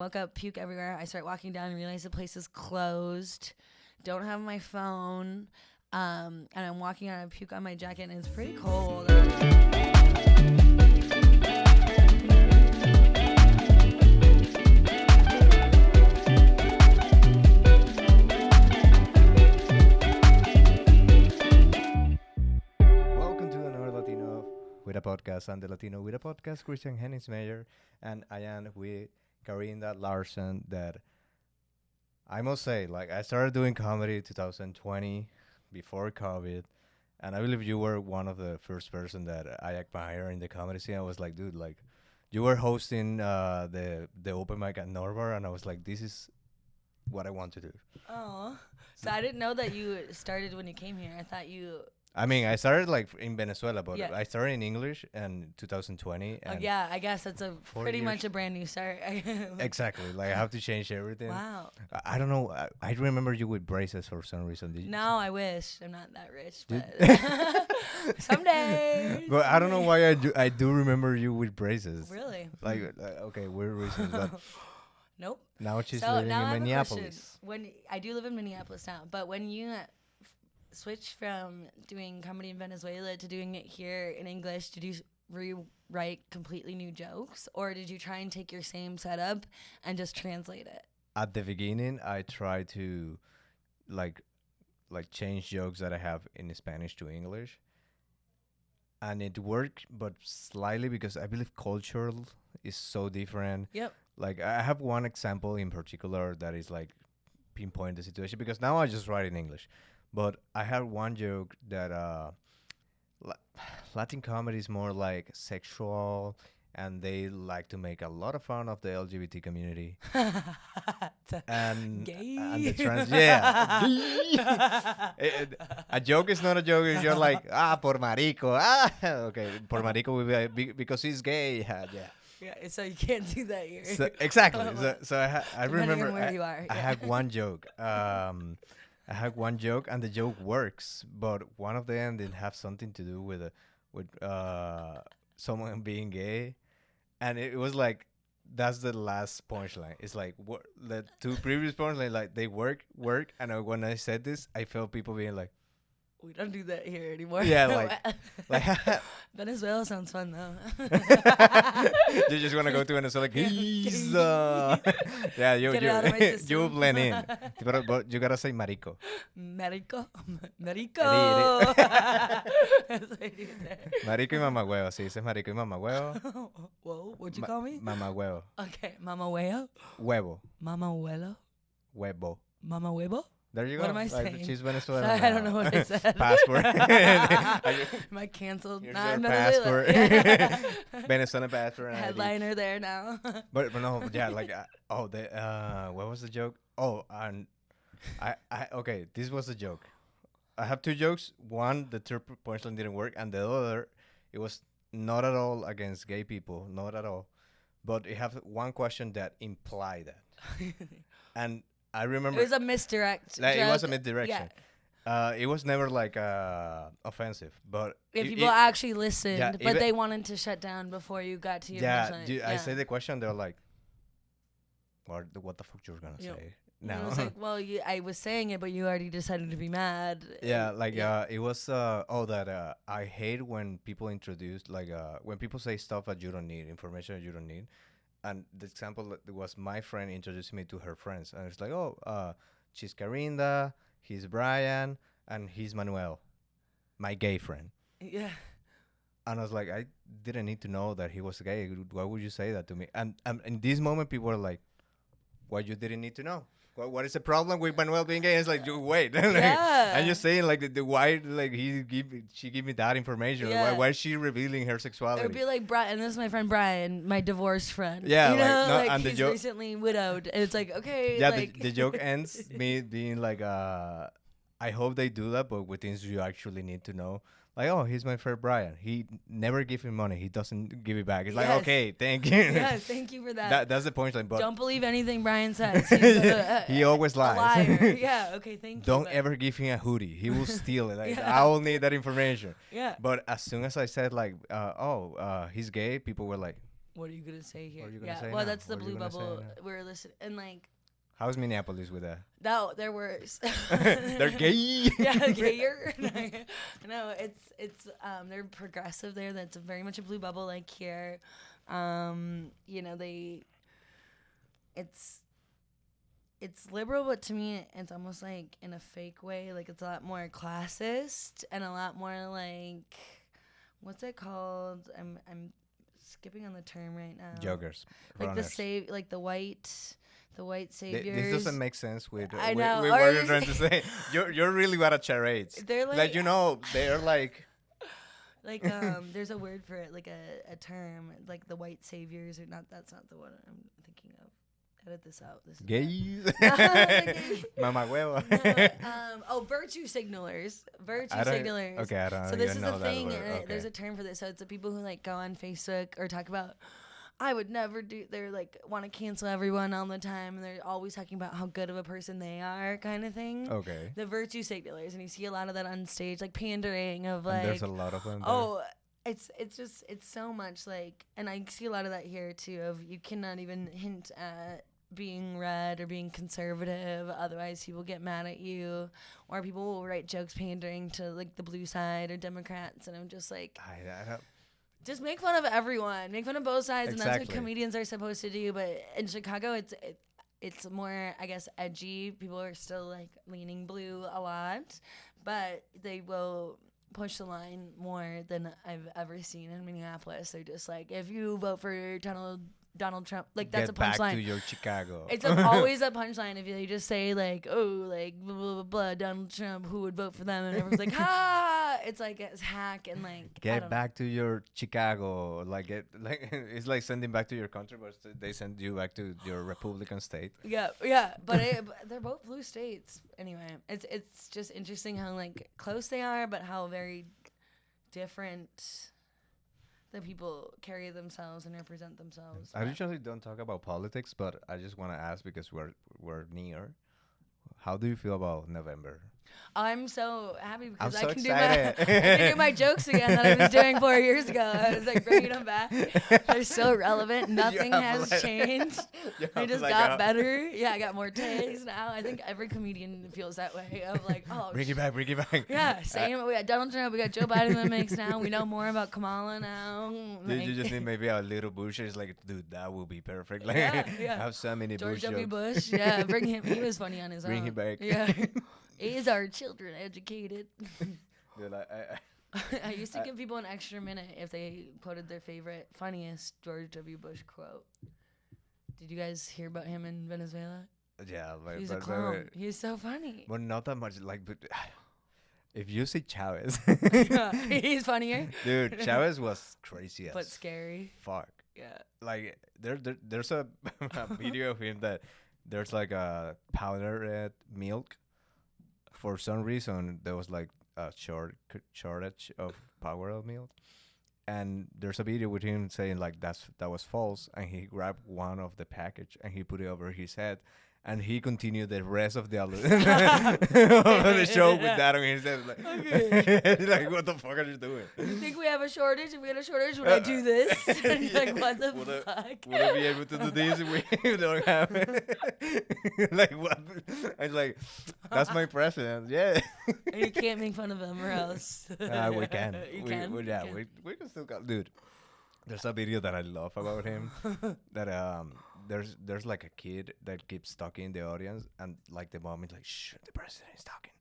Woke up, puke everywhere. I start walking down and realize the place is closed. Don't have my phone. And I'm walking out, I puke on my jacket, and it's pretty cold. Welcome to another Latino with a podcast. I'm the Latino with a podcast, Christian Hennis Mayer, and I am with Carinda Larson. That I must say, like, I started doing comedy 2020 before COVID, and I believe you were one of the first person that I admire in the comedy scene. I was like, dude, like, you were hosting the open mic at Norbar, and I was like, this is what I want to do. Oh, so I didn't know that you started when you came here. I thought you. I mean, I started like in Venezuela, but Yeah. I started in English in 2020. Oh, And yeah, I guess that's pretty years. much a brand new start. Exactly. Like I have to change everything. Wow. I don't know. I remember you with braces for some reason. Did you? No, I wish. I'm not that rich, Did- but someday. But I don't know why I do remember you with braces. Really? Like okay, weird reasons. But Nope. now she's So living now I in have a question. Minneapolis. When I do live in Minneapolis now, but when you switched from doing comedy in Venezuela to doing it here in English, did you rewrite completely new jokes, or did you try and take your same setup and just translate it? At the beginning, I tried to like change jokes that I have in Spanish to English, and it worked, but slightly because I believe cultural is so different. Yep. Like I have one example in particular that is like pinpoint the situation because now I just write in English, but I had one joke that Latin comedy is more like sexual, and they like to make a lot of fun of the LGBT community and Gay. and the trans. Yeah, a joke is not a joke if you're like por marico okay, por marico will be because he's gay. Yeah. Yeah, so you can't do that here. So, exactly. So I Depending remember on where you are. I Yeah. had one joke. I had one joke, and the joke works, but one of them didn't have something to do with someone being gay, and it was like that's the last punchline. It's like what the two previous punchlines, like they work, and when I said this, I felt people being like, We don't do that here anymore. Yeah, like Venezuela sounds fun though. you just want to go to Venezuela. Geez, yeah, Get it out of my you system. blend in, but you gotta say marico. Marico. Marico. That's what I do there. Marico y mamagüevo. Si dices marico y mamagüevo, Whoa, what'd you call me? mamagüevo. Okay, mama huevo. Huevo. Mama huelo. Huevo. Mama huevo. There you go. What am I Like, saying? she's Venezuelan. Sorry, I don't know what I said. Passport. Am I canceled? Here's Nah, your Venezuela. passport. Yeah. Venezuelan passport. and ID. Headliner there now. But no, yeah, like what was the joke? Oh, and I okay, this was the joke. I have two jokes. One, the third punchline didn't work, and the other, it was not at all against gay people, not at all. But it have one question that implied that, and I remember It was a misdirect. like, it was a joke. misdirection. Yeah. It was never like offensive, but If it- people it- actually listened, yeah, but even- they wanted to shut down before you got to your yeah, punchline. I say the question, they're like, what the fuck you're gonna Yep. say And I now? was like, well, I was saying it, but you already decided to be mad. Yeah, And- like it was that I hate when people introduce like when people say stuff that you don't need, information that you don't need. And the example that was my friend introducing me to her friends, and it's like, oh, she's Carinda, he's Brian, and he's Manuel, my gay friend. Yeah. And I was like, I didn't need to know that he was gay. Why would you say that to me? And in this moment, people are like, what you didn't need to know? What is the problem with Manuel being gay? It's like, wait, like, Yeah. I'm just saying, like, the why, like, she give me that information. Yeah. Why is she revealing her It sexuality? would be like Brian, and this is my friend Brian, my divorced friend. Yeah, you know, like, no, like and the he's joke- recently widowed, and it's like, okay, Yeah, like the joke ends me being like, I hope they do that, but with things you actually need to know. Like, oh, he's my friend Brian. He never give him money. He doesn't give it back. It's like, Yes. okay, thank you. yeah, thank you for that. That's the punchline. But Don't believe anything Brian says. He's he always a lies. liar. Yeah, okay, thank you. Don't but- ever give him a hoodie. He will steal it. Like, Yeah. I will need that information. Yeah. But as soon as I said like, he's gay, people were like, What are you gonna say here? What are you gonna Yeah, say well, now? that's the What are you blue gonna say bubble now? we're listening, and like How's Minneapolis with that? no, they're worse. They're gay. Yeah, gayer. No, it's they're progressive there. That's very much a blue bubble like here. You know, it's liberal, but to me it's almost like in a fake way. Like it's a lot more classist and a lot more like what's it called? I'm skipping on the term right now. Joggers. Like Runners. the white saviors. This doesn't make sense with, I with, know. with Or what you're is- trying to say. You're really bad at charades. They're Like you know, they're like like there's a word for it, like a term, like the white saviors or not. That's not the one I'm thinking of. Edit this out. This is gays. bad. Mama huevo. Virtue signalers. Virtue I don't- signalers. Okay, I don't So this even is know the that thing. word. Okay. There's a term for this. So it's the people who like go on Facebook or talk about. I would never do. They're like want to cancel everyone all the time, and they're always talking about how good of a person they are, kind of thing. Okay. The virtue signalers, and you see a lot of that on stage, like pandering of like. And there's a lot of them. There. Oh, it's just it's so much like, and I see a lot of that here too. Of you cannot even hint at being red or being conservative, otherwise people get mad at you, or people will write jokes pandering to like the blue side or Democrats, and I'm just like, I don't, just make fun of everyone, make fun of both sides, and that's Exactly. what comedians are supposed to do. But in Chicago, it's more, I guess, edgy. People are still like leaning blue a lot, but they will push the line more than I've ever seen in Minneapolis. They're just like, if you vote for Donald Trump, like that's get a back to punchline. your Chicago. It's always a punchline if you just say like, oh, like blah, blah, blah, blah, Donald Trump, who would vote for them, and everyone's like, ha! It's like it's hack and like I Get don't back to your Chicago. Like it's like sending back to your country, but they send you back to your Republican state. Yeah, but they're both blue states. Anyway, it's just interesting how like close they are, but how very different the people carry themselves and represent themselves. I usually don't talk about politics, but I just want to ask because we're near. How do you feel about November? I'm so happy because I'm so I can excited. I can do my jokes again that I was doing 4 years ago. I was like bringing them back. They're so relevant. Nothing has changed. I just got better. Yeah, I got more takes now. I think every comedian feels that way. Of like, oh, Bring it back. yeah, same. We got Donald Trump. We got Joe Biden in the mix now. We know more about Kamala now. You just need maybe a little Bush. It's like, dude, that will be perfect. Like, Yeah. have so many George Bush W. jokes. Bush. Yeah, bring him. He was funny on his own. Bring him back. Yeah. Is our children educated? Dude, I used to give people an extra minute if they quoted their favorite, funniest George W. Bush quote. Did you guys hear about him in Venezuela? yeah, like, He's a but, clown. He's so funny. but not that much. Like, but if you see Chavez, He's funnier, dude, Chavez was crazy as but scary. fuck. Yeah. Like there's a video of him that there's like a powdered milk. For some reason, there was like a shortage of powdered milk, and there's a video with him saying like that was false, and he grabbed one of the package and he put it over his head. And he continued the rest of the of the show with that on his head. Like, like, what the fuck are you doing? You think we have a shortage? If we had a shortage, would I do this? And you're like, what the fuck? Would I be able to do this if we don't have it? Like, what? I'm like, that's my president. Yeah. And you can't make fun of him or else. We can. You we, can? We, yeah, we can still go. Dude, there's a video that I love about him. That there's like a kid that keeps talking in the audience, and like the mom is like, shh, the president is talking.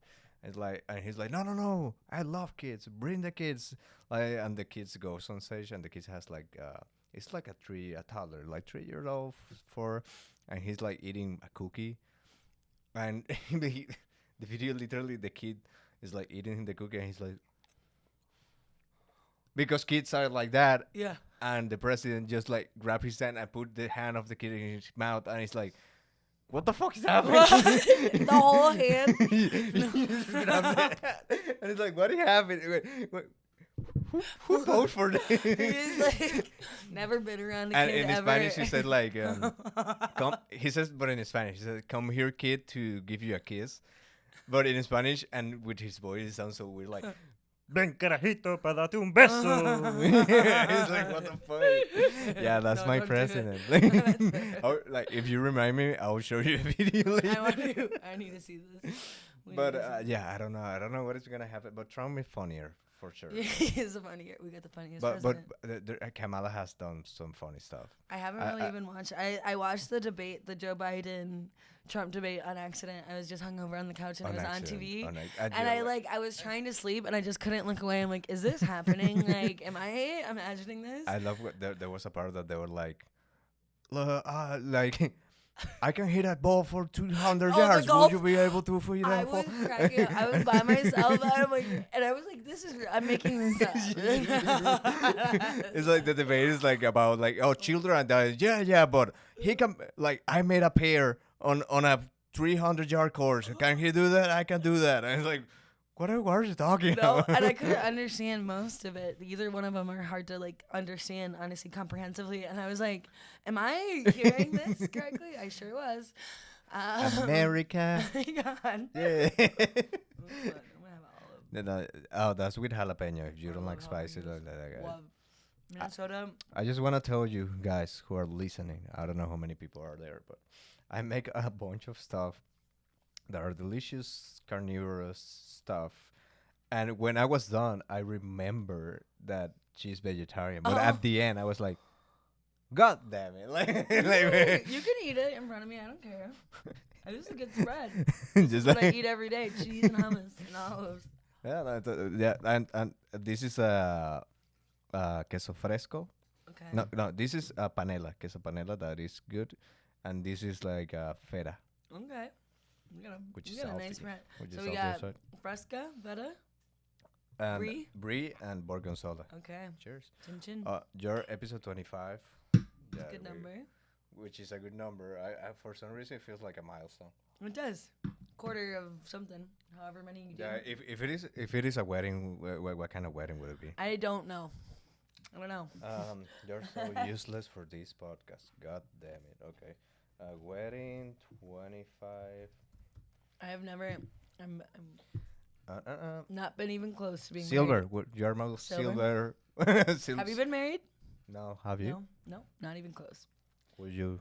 It's like, and he's like, no, I love kids, bring the kids. Like, and the kids goes on stage, and the kids has like it's like a toddler, like 3 years old, 4, and he's like eating a cookie, and the video literally the kid is like eating the cookie, and he's like, because kids are like that. Yeah. And the president just like grabbed his hand and put the hand of the kid in his mouth, and he's like, "What the fuck is happening?" The whole hand. And it's like, "What happened? Wait, who voted for this?" He's like, never been around a And kid in ever. Spanish, he said like, "Come." He says, but in Spanish, he says, "Come here, kid, to give you a kiss." But in Spanish and with his voice, it sounds so weird, like. ven carajito para darte un beso. It's like, what the fuck? Yeah, that's No, my don't do it. president. That's fair. Like, if you remind me, I'll show you a video later. I need to see this. We But need to see yeah, I don't know. I don't know what is gonna happen. But Trump is funnier for sure. this. He's the funniest. We got the funniest But president. Kamala has done some funny stuff. I haven't I- really I- even watched. I watched the debate, the Joe Biden Trump debate on accident. I was just hungover on the couch and it was on TV. And I was trying to sleep and I just couldn't look away. I'm like, is this happening? Like, am I imagining this? I love what there was a part that they were like, like, I can hit that ball for 200 Oh, yards. the golf- Would you be able to hit I that was ball? cracking up. I was by myself and I was like, this is, I'm making this up. It's like the debate is like about like, oh, children die. Yeah, but he can, like, I made a pair on a 300-yard course. Can he do that? I can do that. And it's like, what are you talking No, about? and I couldn't understand most of it. Either one of them are hard to like understand, honestly, comprehensively. And I was like, "Am I hearing this correctly?" I sure was. America. Oh my God. Yeah. I'm gonna have all of No, oh, that's with jalapeno. If you I don't like love spicy, jalapenos. like, love Minnesota. I just want to tell you guys who are listening. I don't know how many people are there, but I make a bunch of stuff that are delicious, carnivorous stuff. And when I was done, I remember that she's vegetarian. But Oh. at the end, I was like, God damn it. Like, You can eat it in front of me. I don't care. I just think it's bread. just What I like, eat every day: cheese and hummus and olives. yeah, and this is queso fresco. Okay. No, this is panela, queso panela, that is good. And this is like feta, Okay. which You is got a salty. nice bread. Which So is we salty got side. Fresca, Veta. And Brie? Brie and Gorgonzola. Okay. Cheers. Chin chin. Your episode 25. Yeah, Good number. Which is a good number. I for some reason it feels like a milestone. It does. Quarter of something, however many you do. Yeah, if it is a wedding, what kind of wedding would it be? I don't know. I don't know. You're so useless for this podcast. God damn it. Okay. Wedding 25. I have never. I'm not been even close to being Silver. married. Your mouth Silver? silver. Have you been married? No. Have you? No, not even close. Would you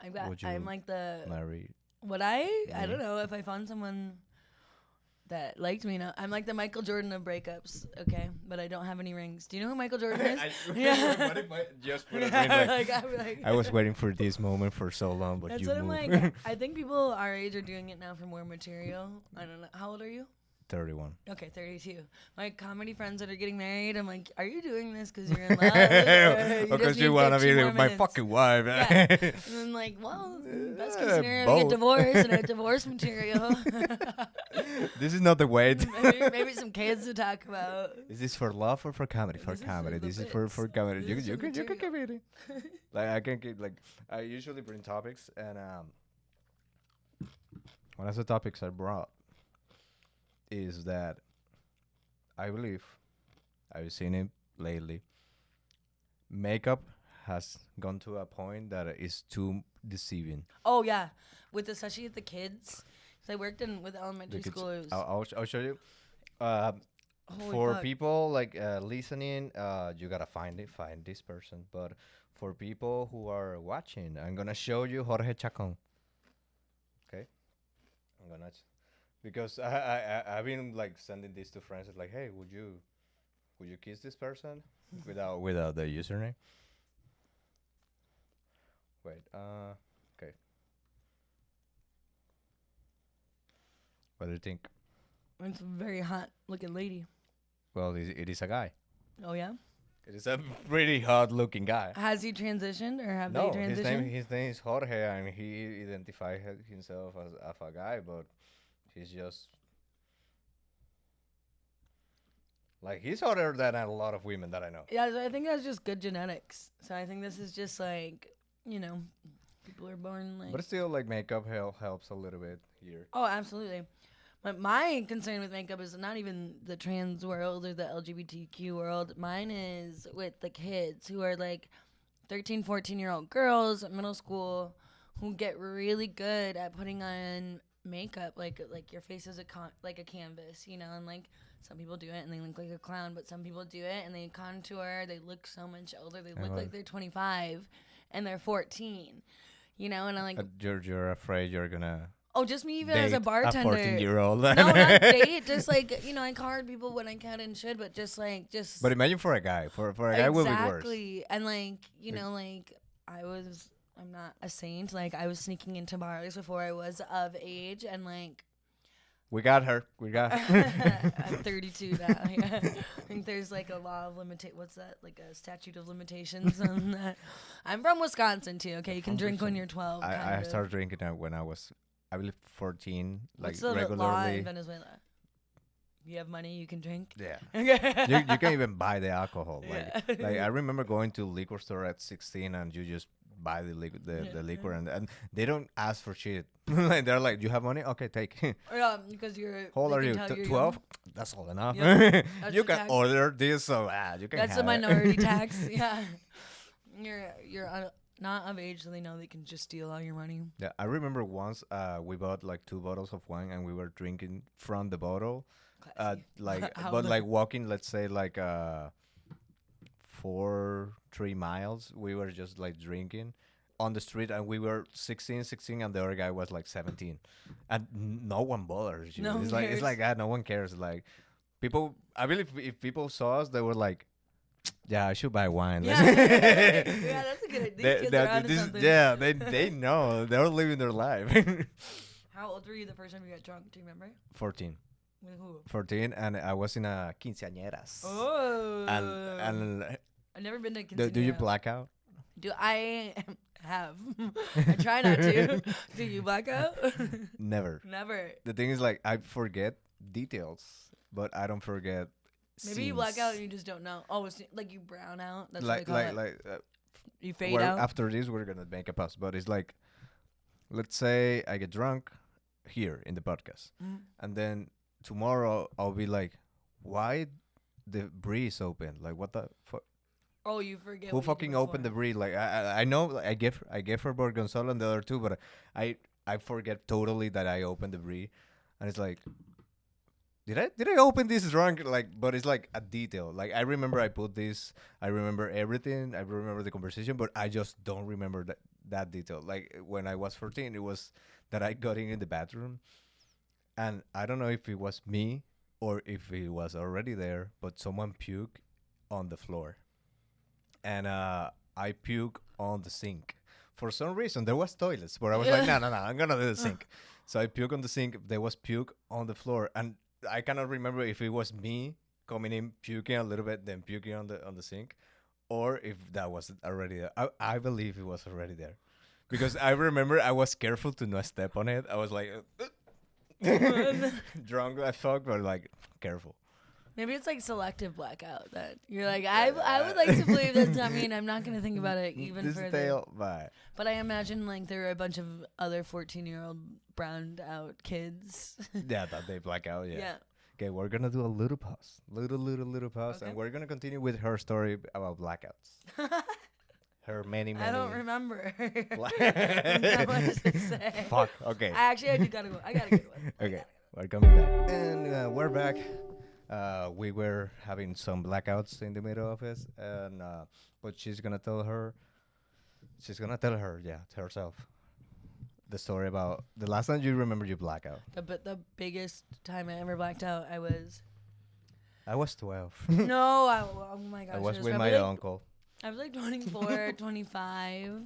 Would I'm you like the. marry? Would I? I me? don't know if I found someone that liked me. No, I'm like the Michael Jordan of breakups. Okay, but I don't have any rings. Do you know who Michael Jordan is? Yeah. What if I just put a ring like, I'm like, I was waiting for this moment for so long, but That's you what I'm moved. like. I think people our age are doing it now for more material. I don't know. How old are you? 31. Okay, 32. My comedy friends that are getting married, I'm like, are you doing this because you're in love? Or Because just you need want to 15 be more with my minutes? fucking wife. Yeah. And then like, well, best case scenario, we get both. divorced and a divorce material. This is not the way. maybe some kids to talk about. Is this for love or for comedy? For This is comedy. the This is for bits. comedy. This You is you the can you can keep material. it. Like I can keep like I usually bring topics and one of the topics I brought is that I believe I've seen it lately. Makeup has gone to a point that is too deceiving. Oh yeah, with especially with the kids. 'Cause I worked with elementary The kids- schoolers. I'll show you. Holy For fuck. people like listening, you gotta find this person. But for people who are watching, I'm gonna show you Jorge Chacon. Okay, I'm gonna because I've been like sending this to friends. It's like, hey, would you kiss this person without the username? Wait, okay. What do you think? It's a very hot looking lady. Well, it is a guy. Oh yeah. It is a pretty hot-looking guy. Has he transitioned or have No, they transitioned? his name is Jorge, and he identified himself as a guy, but he's just like he's hotter than a lot of women that I know. Yeah, so I think that's just good genetics. So I think this is just like, people are born like. But still, like makeup helps a little bit here. Oh, absolutely. But my concern with makeup is not even the trans world or the LGBTQ world. Mine is with the kids who are like 13, 14-year-old girls at middle school who get really good at putting on makeup like your face is like a canvas, and like Some people do it and they look like a clown, but some people do it and they contour. They look so much older. They look like they're 25 and they're 14. You know, and I'm like, you're afraid you're gonna. Oh, just me even as a bartender. A 14-year-old. No, not date. Just like, you know, I card people when I can and should, but just like, just. But imagine for a guy. For a guy will be worse. Exactly. And like, you know, like I'm not a saint. Like I was sneaking into bars before I was of age and like. We got her. I'm 32 now. Yeah. I think there's like a law of what's that? Like a statute of limitations on that. I'm from Wisconsin too. Okay, you can drink when you're 12. I started drinking when I was, I believe, 14. Like what's the regularly. law in Venezuela? You have money, you can drink. Yeah. Okay. you can't even buy the alcohol. Like I remember going to liquor store at 16 and you just buy the liquor and they don't ask for shit. Like they're like, you have money? Okay, take. Because you're. How old are you? 12? That's all enough. Yep. You can order this, so you can. That's have a minority tax. Yeah. You're not of age, so they know they can just steal all your money. Yeah, I remember once we bought like 2 bottles of wine and we were drinking from the bottle, like walking, let's say like 3 miles. We were just like drinking on the street and we were 16 and the other guy was like 17 and no one bothers you. It's like that. No one cares. Like people, I believe if people saw us, they were like, yeah, I should buy wine. Yeah, yeah, that's a good idea. They know. They're living their life. How old were you the first time you got drunk? Do you remember? 14. With who? 14, and I was in a quinceañeras. Oh. And I've never been to quinceañera. do you black out? Do I have? I try not to. Do you black out? Never. The thing is, like, I forget details, but I don't forget. Maybe you black out and you just don't know. Oh, it's like you brown out. That's like what they call it. You fade out. After this, we're gonna make a pause. But it's like, let's say I get drunk here in the podcast, and then tomorrow I'll be like, why the breeze open? Like, what the fuck? Oh, you forget. Who fucking opened the breeze? Like, I know, like, I gave her Borgonzola and the other 2, but I forget totally that I opened the breeze, and it's like. Did I open this drunk? Like, but it's like a detail. Like, I remember I put this. I remember everything. I remember the conversation, but I just don't remember that detail. Like, when I was 14, it was that I got in the bathroom, and I don't know if it was me or if it was already there, but someone puked on the floor, and I puked on the sink. For some reason, there was toilets, but I was like, no, I'm gonna do the sink. So I puked on the sink. There was puke on the floor, and I cannot remember if it was me coming in, puking a little bit, then puking on the sink, or if that was already there. I believe it was already there, because I remember I was careful to not step on it. I was like drunk as fuck, but like careful. Maybe it's like selective blackout that you're like, I would like to believe that. I mean, I'm not gonna think about it even further. But I imagine like there are a bunch of other 14-year-old browned out kids. Yeah, that they black out. Yeah. Okay, we're gonna do a little pause, little pause, and we're gonna continue with her story about blackouts. Her many. I don't remember. Fuck. Okay. I do gotta go. I got a good one. Okay, we're coming back, and we're back. We were having some blackouts in the middle of it, and but she's gonna tell her, herself, the story about the last time you remember you blackout. The biggest time I ever blacked out, I was 12. No, oh my gosh. I was with my uncle. I was like 24, 25.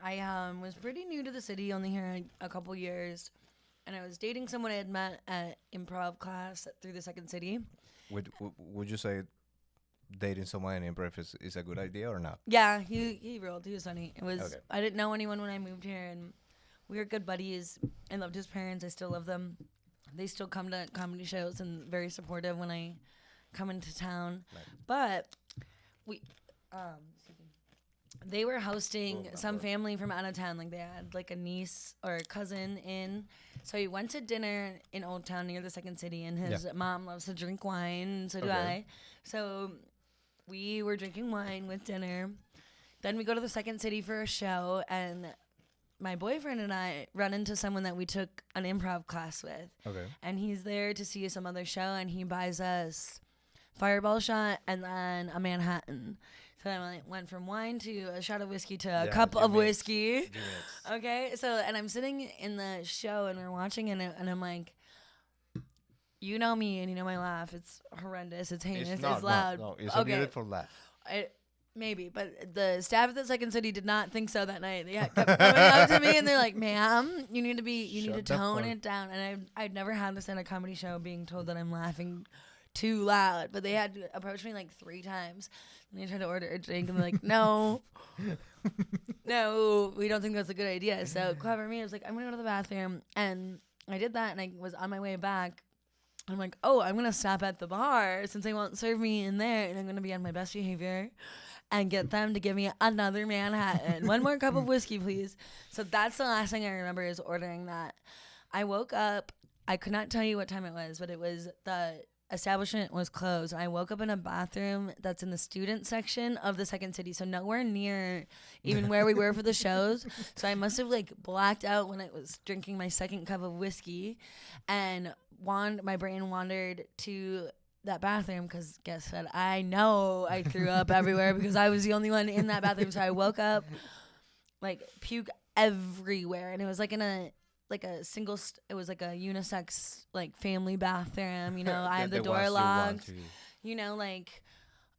I was pretty new to the city, only here a couple years. And I was dating someone I had met at improv class through the Second City. Would you say dating someone in improv is a good idea or not? Yeah, he rolled. He was funny. It was. Okay. I didn't know anyone when I moved here, and we were good buddies. I loved his parents. I still love them. They still come to comedy shows and very supportive when I come into town. Nice. But they were hosting some family from out of town. Like they had like a niece or a cousin in. So we went to dinner in Old Town near the Second City, and his mom loves to drink wine, and so do I. So we were drinking wine with dinner. Then we go to the Second City for a show, and my boyfriend and I run into someone that we took an improv class with. Okay. And he's there to see some other show, and he buys us Fireball shot and then a Manhattan. So then I went from wine to a shot of whiskey to a cup of whiskey. Okay, so and I'm sitting in the show and we're watching it and I'm like, you know me and you know my laugh. It's horrendous. It's heinous. It's loud. No, it's a beautiful laugh. Maybe, but the staff at the Second City did not think so that night. They kept coming up to me and they're like, "Ma'am, you need to tone it down." And I'd never had this in a comedy show being told that I'm laughing too loud, but they had to approach me like 3 times. And they tried to order a drink and they're like, no, we don't think that's a good idea. So clever me, I was like, I'm gonna go to the bathroom, and I did that, and I was on my way back. I'm like, oh, I'm gonna stop at the bar since they won't serve me in there, and I'm gonna be on my best behavior and get them to give me another Manhattan. 1 more cup of whiskey, please. So that's the last thing I remember is ordering that. I woke up. I could not tell you what time it was, but it was the establishment was closed. I woke up in a bathroom that's in the student section of the Second City, so nowhere near even where we were for the shows. So I must have like blacked out when I was drinking my 2nd cup of whiskey, and my brain wandered to that bathroom because guess what? I know I threw up everywhere because I was the only one in that bathroom. So I woke up like puke everywhere, and it was like in a single it was like a unisex like family bathroom, you know. I had the door locked, you know, like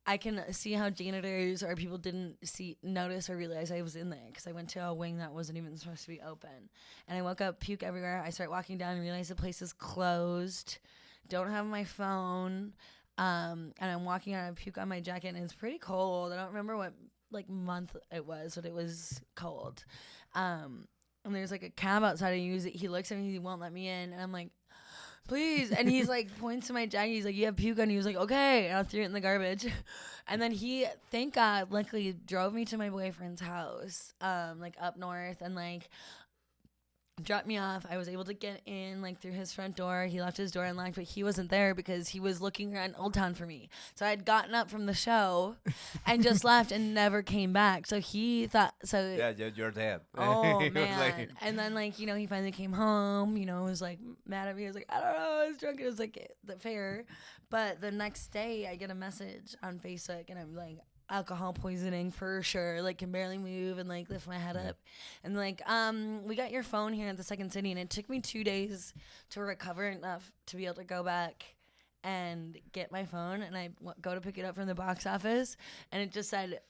I can see how janitors or people didn't notice or realize I was in there because I went to a wing that wasn't even supposed to be open. And I woke up, puke everywhere. I start walking down and realize the place is closed, don't have my phone, and I'm walking out, I puke on my jacket, and it's pretty cold. I don't remember what like month it was, but it was cold. And there's like a cab outside and he looks at me, he won't let me in, and I'm like, please. And he's like points to my jacket, he's like, you have puke on you. He was like, okay, and I threw it in the garbage. And then he, thank God, luckily drove me to my boyfriend's house, like up north, and like dropped me off. I was able to get in like through his front door. He left his door unlocked, but he wasn't there because he was looking around Old Town for me. So I had gotten up from the show and just left and never came back. So he thought, yeah, you're dead. Oh man. And then like, you know, he finally came home, you know, was like mad at me. I was like, I don't know, I was drunk. It was like the fair. But the next day I get a message on Facebook and I'm like, alcohol poisoning for sure, like can barely move and like lift my head up, and like we got your phone here at the Second City, and it took me 2 days to recover enough to be able to go back and get my phone, and I go to pick it up from the box office, and it just said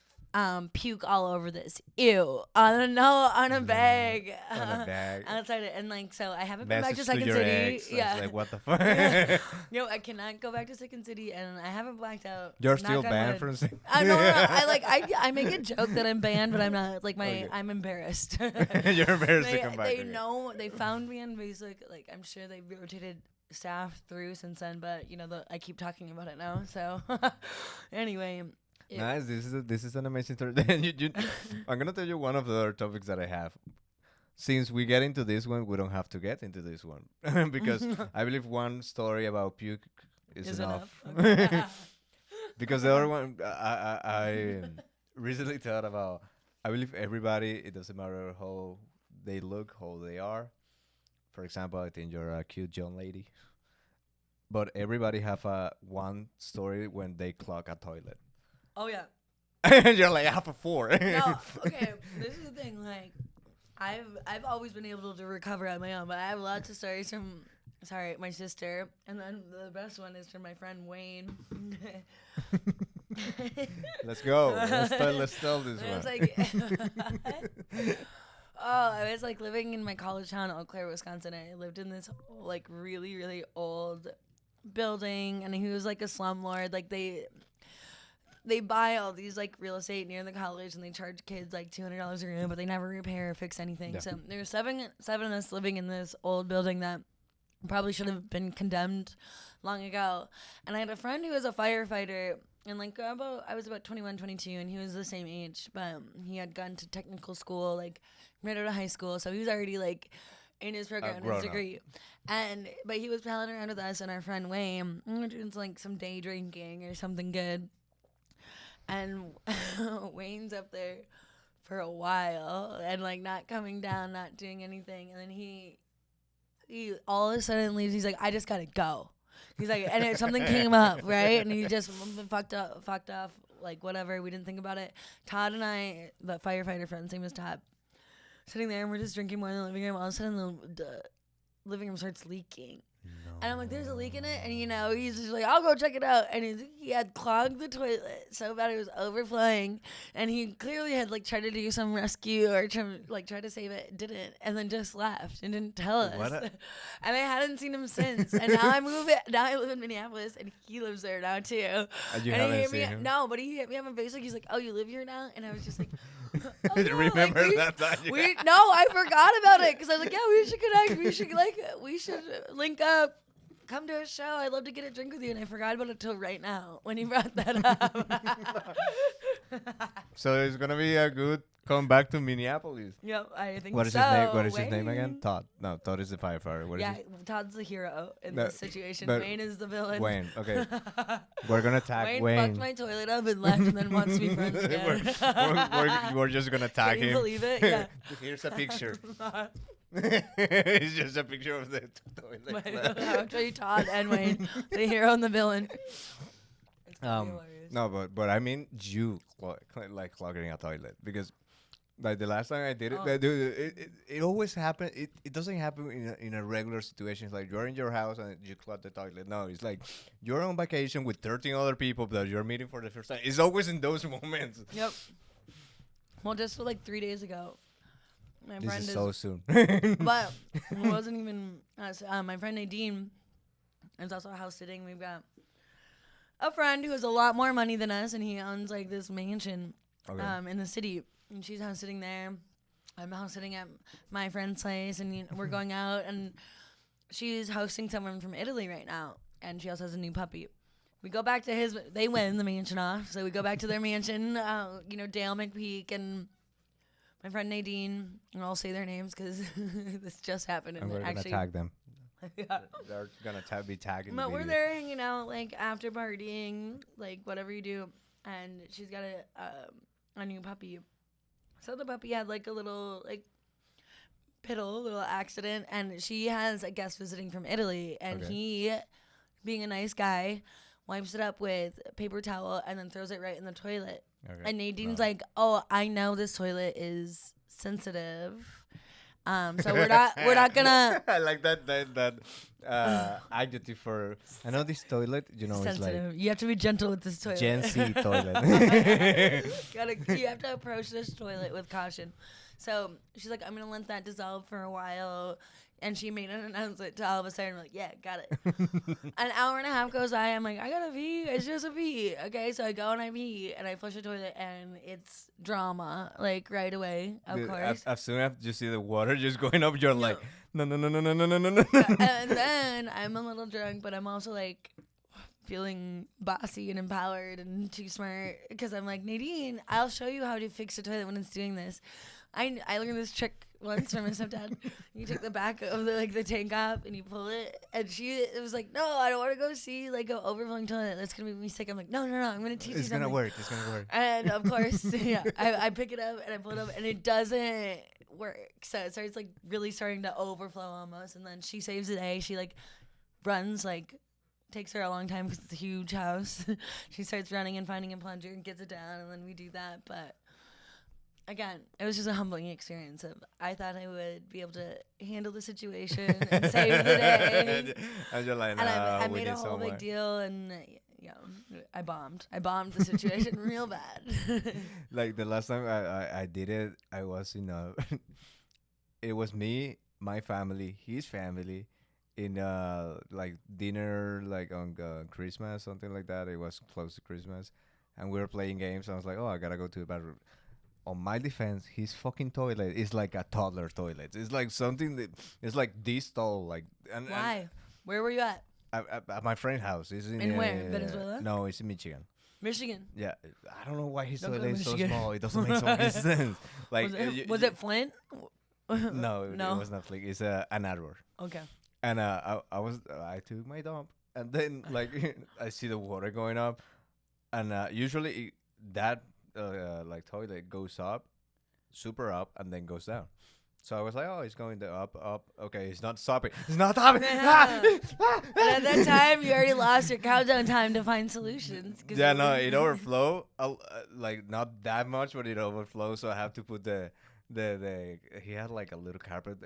puke all over this, ew, on a bag outside it. And like, so I haven't been back to Second City. Yeah, like what the fuck. No, I cannot go back to Second City, and I haven't blacked out. You're still banned from Second City. No, I make a joke that I'm banned, but I'm not. Like I'm embarrassed. You're embarrassed to come back. They know, they found me on Facebook. Like I'm sure they've rotated staff through since then, but you know, I keep talking about it now. So anyway. Nice. This is an amazing story. I'm gonna tell you one of the other topics that I have. Since we get into this one, we don't have to get into this one because I believe one story about puke is enough. Okay. Because the other one, I recently thought about. I believe everybody. It doesn't matter how they look, how they are. For example, I think you're a cute young lady, but everybody have one story when they clog a toilet. Oh yeah. And you're like, I have a 4. No, okay. This is the thing. Like, I've always been able to recover on my own, but I have lots of stories from my sister, and then the best one is from my friend Wayne. Let's go. Let's tell this one. Like, I was like living in my college town, Eau Claire, Wisconsin. I lived in this like really, really old building, and he was like a slumlord. Like they buy all these like real estate near the college, and they charge kids like $200 a room, but they never repair or fix anything. Yeah. So there's seven of us living in this old building that probably should have been condemned long ago. And I had a friend who was a firefighter, and like I was about 21, 22, and he was the same age, but he had gone to technical school, like right out of high school, so he was already like in his program, his degree. But he was palling around with us and our friend Wayne. We were doing like some day drinking or something good. And Wayne's up there for a while and like not coming down, not doing anything. And then he all of a sudden leaves. He's like, I just gotta go. He's like, and something came up, right? And he just fucked off, like whatever. We didn't think about it. Todd and I, the firefighter friend, same as Todd, sitting there and we're just drinking more in the living room. All of a sudden the living room starts leaking. No. And I'm like, there's a leak in it. And, he's just like, I'll go check it out. And he had clogged the toilet so bad it was overflowing. And he clearly had, like, tried to do some rescue or try to save it. Didn't. And then just left and didn't tell us. And I hadn't seen him since. And now I live in Minneapolis, and he lives there now, too. And you haven't seen him? No, but he hit me up on Facebook. He's like, oh, you live here now? And I was just like... Oh, no, remember that time? No, I forgot about it because I was like, yeah, we should connect. We should link up. Come to a show. I'd love to get a drink with you. And I forgot about it till right now when you brought that up. So it's gonna be a good comeback to Minneapolis. Yep, I think What is so. his name? What is his name again? Todd. No, Todd is the firefighter. What is yeah, his? Todd's the hero in this situation. Wayne is the villain. Wayne. Okay. We're gonna tag Wayne. Fucked my toilet up and left, and then wants to be friends again. we're just gonna tag him. Can you believe it? Yeah. Here's a picture. It's just a picture of the toilet. I'll show you Todd and Wayne, the hero and the villain. No, but I mean you like clogging a toilet because like the last time I did it, it always happens. It doesn't happen in a regular situation. It's like you're in your house and you clog the toilet. No, it's like you're on vacation with 13 other people that you're meeting for the first time. It's always in those moments. Yep. Well, just like 3 days ago. This is so soon. But it wasn't even us. My friend Nadine is also house sitting. We've got a friend who has a lot more money than us, and he owns like this mansion in the city. And she's house sitting there. I'm house sitting at my friend's place, and we're going out. And she's hosting someone from Italy right now, and she also has a new puppy. We go back to his. They win the mansion off, so we go back to their mansion. Dale McPeak and my friend Nadine, and I'll say their names because this just happened. And we're gonna tag them. Yeah. They're gonna be tagging. But we're there hanging out, like after partying, like whatever you do. And she's got a new puppy. So the puppy had like a little little accident, and she has a guest visiting from Italy, and he, being a nice guy, wipes it up with a paper towel and then throws it right in the toilet. Okay. And Nadine's like, "Oh, I know this toilet is sensitive, so we're not gonna." I like that adjective for. I know this toilet. Sensitive. It's like you have to be gentle with this toilet. Gen Z toilet. You have to approach this toilet with caution. So she's like, "I'm gonna let that dissolve for a while." And she made an announcement to all of a sudden. We're like, yeah, got it. An hour and a half goes by. I'm like, I gotta pee. It's just a pee. Okay, so I go and I pee. And I flush the toilet. And it's drama. Like, right away, of course. As soon as you see the water just going up, you're like, no. And then I'm a little drunk. But I'm also, like, feeling bossy and empowered and too smart. Because I'm like, Nadine, I'll show you how to fix a toilet when it's doing this. I learned this trick once from my stepdad. You take the back of the tank off and you pull it, and it was like, no, I don't want to go see like an overflowing toilet. That's gonna make me sick. I'm like, no, I'm gonna teach you something. It's gonna work. And of course, yeah, I pick it up and I pull it up, and it doesn't work. So it starts like really starting to overflow almost, and then she saves the day. She like runs like. Takes her a long time because it's a huge house. She starts running and finding a plunger and gets it down, and then we do that, but. Again, it was just a humbling experience. I thought I would be able to handle the situation and save the day. And you're like, and I made a whole big deal, and I bombed. I bombed the situation real bad. Like the last time I did it, I was it was me, my family, his family, in like dinner, like on Christmas, something like that. It was close to Christmas, and we were playing games. I was like, oh, I gotta go to the bathroom. On my defense, his fucking toilet is like a toddler toilet. It's like something that it's like this tall. Like why? Where were you at? At my friend's house. It's in where? Venezuela? No, it's in Michigan. Michigan. Yeah, I don't know why his toilet is so small. It doesn't make so much sense. Like, was it Flint? No, it was not Flint. It's an Arbor. Okay. And I took my dump, and then like I see the water going up, and usually that. Like toilet goes up super up and then goes down. So I was like, oh, it's going to up. Okay, it's not stopping. It's not stopping. And at that time, you already lost your countdown time to find solutions. Yeah, no, it overflow. Like not that much, but it overflows. So I have to put the he had like a little carpet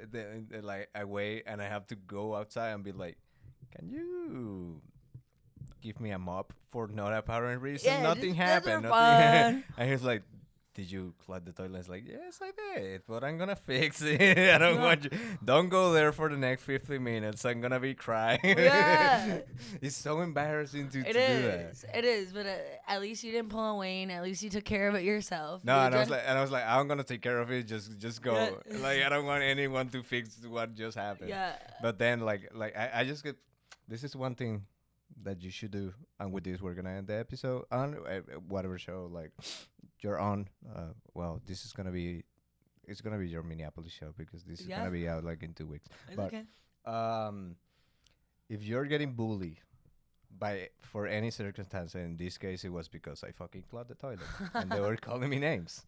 like away, and I have to go outside and be like, can you give me a mop for not apparent reason? Yeah, Nothing just happened. for Nothing. fun. And he's like, did you clog the toilet? It's like, yes, I did, but I'm gonna fix it. I don't want you. Don't go there for the next 50 minutes. I'm gonna be crying. Yeah. It's so embarrassing to It do that. is. It is. But at least you didn't pull a Wayne. At least you took care of it yourself. No, You and done- I was like, I'm gonna take care of it. Just go. Yeah. Like, I don't want anyone to fix what just happened. Yeah. But then, like I just get. This is one thing that you should do, and with this, we're gonna end the episode on whatever show like you're on. Well, this is gonna be. It's gonna be your Minneapolis show because this is gonna be out like in 2 weeks. It's But okay. if you're getting bullied for any circumstance, in this case it was because I fucking clogged the toilet and they were calling me names.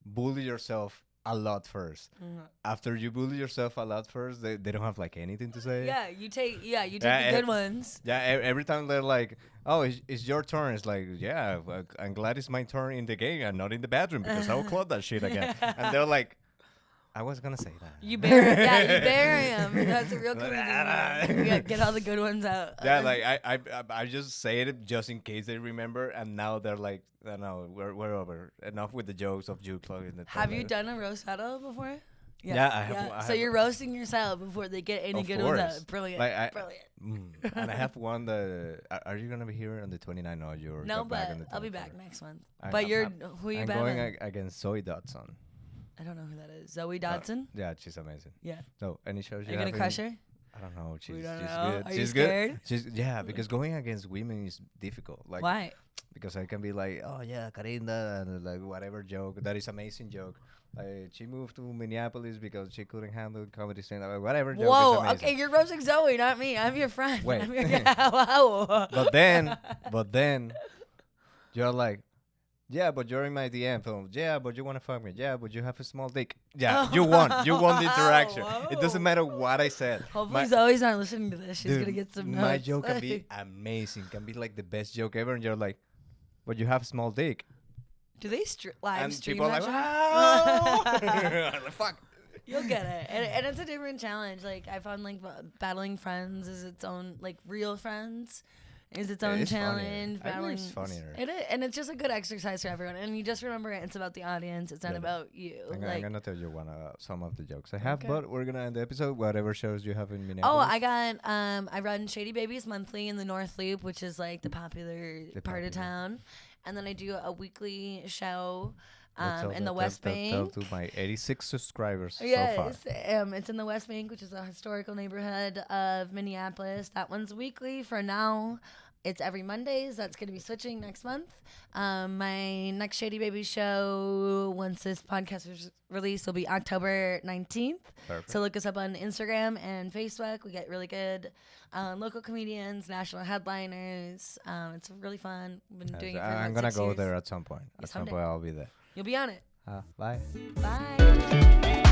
Bully yourself a lot first. Mhm. After you bully yourself a lot first, they don't have like anything to say. Yeah, you take Yeah, the good ones. Yeah, every time they're like, "Oh, it's your turn." It's like, "Yeah, I'm glad it's my turn in the game and not in the bathroom because I'll clog that shit again." And they're like, "I was gonna say that." You bury him. That's a real comedian. Get all the good ones out. Yeah, like I just say it just in case they remember, and now they're like, "No, we're over. Enough with the jokes of you clogging the Have you toilet." done a roast battle before? Yeah, I have. So you're roasting yourself before they get any Of good ones course. out. Brilliant. Like, Brilliant. And I have one that. Are you gonna be here on the 29th or you're No, back but on the I'll be 24th? back next month. I- But I'm- who you I'm battling? going against Zoe Dodson. I don't know who that is. Zoe Dodson? Yeah, she's amazing. Yeah. So, any shows Are you gonna crush her? I don't know. She's don't she's know. good. Are you she's scared? good. Because going against women is difficult. Like, Why? because I can be like, oh yeah, Carinda, and like whatever joke. That is amazing joke. Like, she moved to Minneapolis because she couldn't handle comedy scene. Like, whatever joke is Whoa. amazing. Okay, you're roasting Zoe, not me. I'm your friend. Wait. I'm wow. But then, you're like, yeah, but you're in my DM film. Yeah, but you want to fuck me. Yeah, but you have a small dick. Yeah, you won. You won the interaction. It doesn't matter what I said. Hopefully My- Zoe's not listening to this. She's Dude, gonna get some my notes. joke can be amazing. Can be like the best joke ever, and you're like, but you have a small dick. Do they live And stream people are that like, show? "Wow!" Like, fuck. You'll get it, and it's a different challenge. Like I found, like battling friends is its own, like real friends is its own It's funnier. challenge. I think Battling, it's funnier. It is, and it's just a good exercise for everyone. And you just remember it's about the audience. It's not Yeah. about you. I'm gonna tell you some of the jokes I have, Okay. but we're gonna end the episode. Whatever shows you have in Oh, Minneapolis. I got I run Shady Babies monthly in the North Loop, which is like the popular part of town, and then I do a weekly show in the West Bank. Tell to my 86 subscribers so far. Yes, it's in the West Bank, which is a historical neighborhood of Minneapolis. That one's weekly for now. It's every Mondays. That's going to be switching next month. My next Shady Baby show, once this podcast is released, will be October 19th. Perfect. So look us up on Instagram and Facebook. We get really good local comedians, national headliners. It's really fun. We've been doing it for I'm about gonna 6 go years. there at some point. At some someday. point, I'll be there. You'll be on it. Bye. Bye.